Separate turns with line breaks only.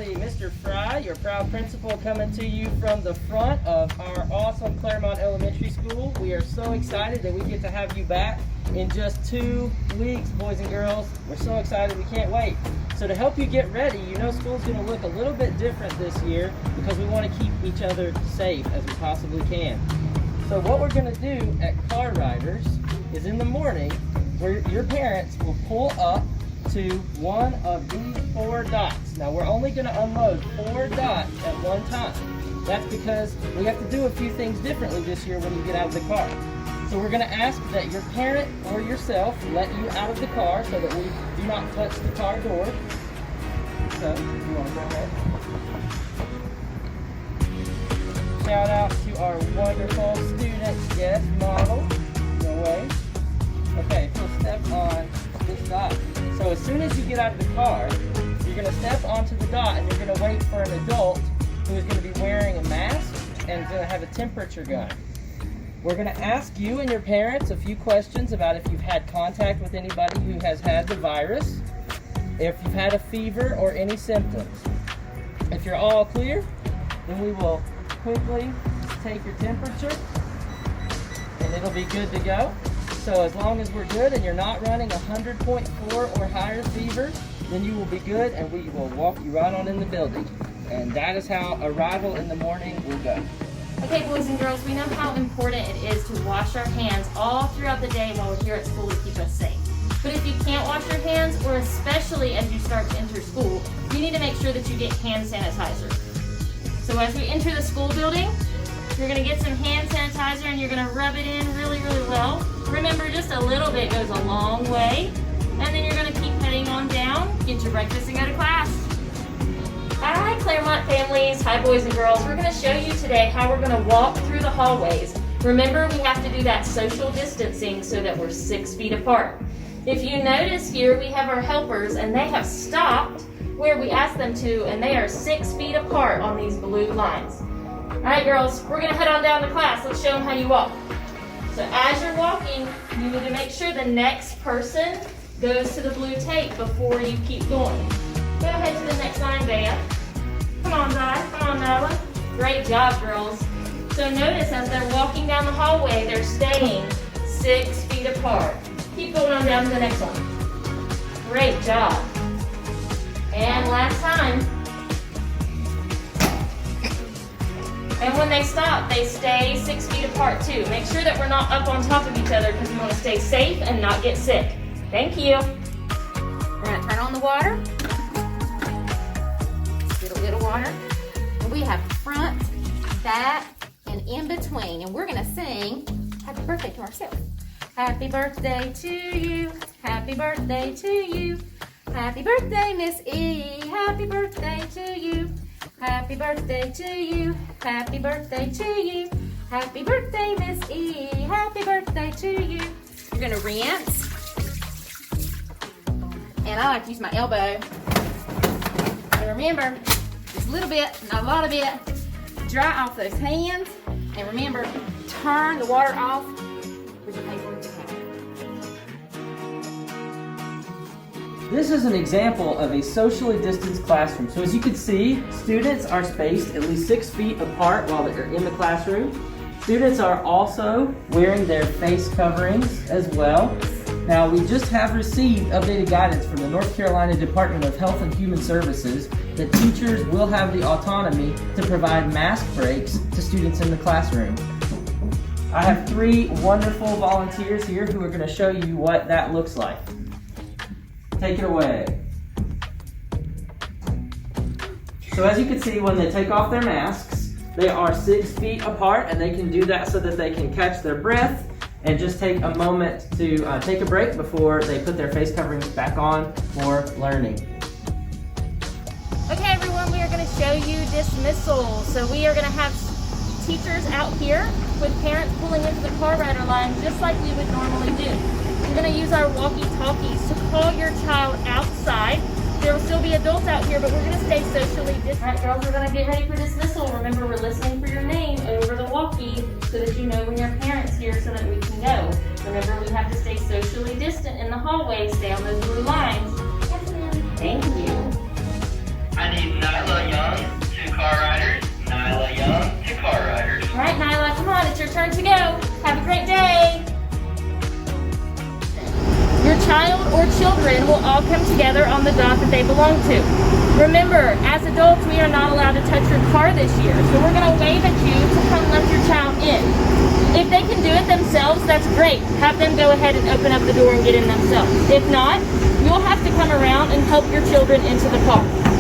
finally Mr. Fry, your proud principal, coming to you from the front of our awesome Claremont Elementary School. We are so excited that we get to have you back in just 2 weeks, boys and girls. We're so excited, we can't wait. So to help you get ready, you know school's going to look a little bit different this year because we want to keep each other safe as we possibly can. So what we're going to do at Car Riders is in the morning, where your parents will pull up to one of these 4 dots. Now we're only going to unload 4 dots at one time. That's because we have to do a few things differently this year when you get out of the car. So we're going to ask that your parent or yourself let you out of the car so that we do not touch the car door. So, you want to go ahead? Shout out to our wonderful student guest model. No way. Okay, so step on this dot. So as soon as you get out of the car, you're going to step onto the dot and you're going to wait for an adult who is going to be wearing a mask and is going to have a temperature gun. We're going to ask you and your parents a few questions about if you've had contact with anybody who has had the virus, if you've had a fever or any symptoms. If you're all clear, then we will quickly take your temperature and it'll be good to go. So as long as we're good and you're not running 100.4 or higher fever, then you will be good and we will walk you right on in the building. And that is how arrival in the morning will go.
Okay, boys and girls, we know how important it is to wash our hands all throughout the day while we're here at school to keep us safe. But if you can't wash your hands, or especially as you start to enter school, you need to make sure that you get hand sanitizer. So as we enter the school building, you're going to get some hand sanitizer and you're going to rub it in really, really well. Remember, just a little bit goes a long way. And then you're going to keep heading on down, get your breakfast, and go to class. Hi, Claremont families. Hi, boys and girls. We're going to show you today how we're going to walk through the hallways. Remember, we have to do that social distancing so that we're 6 feet apart. If you notice here, we have our helpers, and they have stopped where we asked them to, and they are 6 feet apart on these blue lines. All right, girls, we're going to head on down to class. Let's show them how you walk. So as you're walking, you need to make sure the next person goes to the blue tape before you keep going. Go ahead to the next line, Bea. Come on, Di. Come on, Nyla. Great job, girls. So notice as they're walking down the hallway, they're staying 6 feet apart. Keep going on down to the next one. Great job. And last time. And when they stop, they stay 6 feet apart too. Make sure that we're not up on top of each other because we want to stay safe and not get sick. Thank you. We're going to turn on the water. Get a little water. And we have front, back, and in between. And we're going to sing happy birthday to ourselves. Happy birthday to you. Happy birthday to you. Happy birthday, Miss E. Happy birthday to you. Happy birthday to you. Happy birthday to you. Happy birthday, Miss E. Happy birthday to you. You're going to rinse. And I like to use my elbow. And remember, just a little bit, not a lot of it. Dry off those hands. And remember, turn the water off with your paper.
This is an example of a socially distanced classroom. So as you can see, students are spaced at least 6 feet apart while they're in the classroom. Students are also wearing their face coverings as well. Now, we just have received updated guidance from the North Carolina Department of Health and Human Services that teachers will have the autonomy to provide mask breaks to students in the classroom. I have 3 wonderful volunteers here who are going to show you what that looks like. Take it away. So as you can see, when they take off their masks, they are 6 feet apart, and they can do that so that they can catch their breath and just take a moment to take a break before they put their face coverings back on for learning.
Okay, everyone, we are going to show you dismissal. So we are going to have teachers out here with parents pulling into the car rider line just like we would normally do. We're going to use our walkie-talkies to call your child outside. There will still be adults out here, but we're going to stay socially distant. All right, girls, we're going to get ready for dismissal. Remember, we're listening for your name over the walkie so that you know when your parent's here so that we can go. Remember, we have to stay socially distant in the hallway. Stay on those blue lines. Yes, ma'am. Thank you.
I I need Nyla Young to car riders. Nyla Young to car riders.
All right, Nyla, come on, it's your turn to go. Have a great day. Your child or children will all come together on the dot that they belong to. Remember, as adults, we are not allowed to touch your car this year, so we're going to wave at you to come let your child in. If they can do it themselves, that's great. Have them go ahead and open up the door and get in themselves. If not, you'll have to come around and help your children into the car.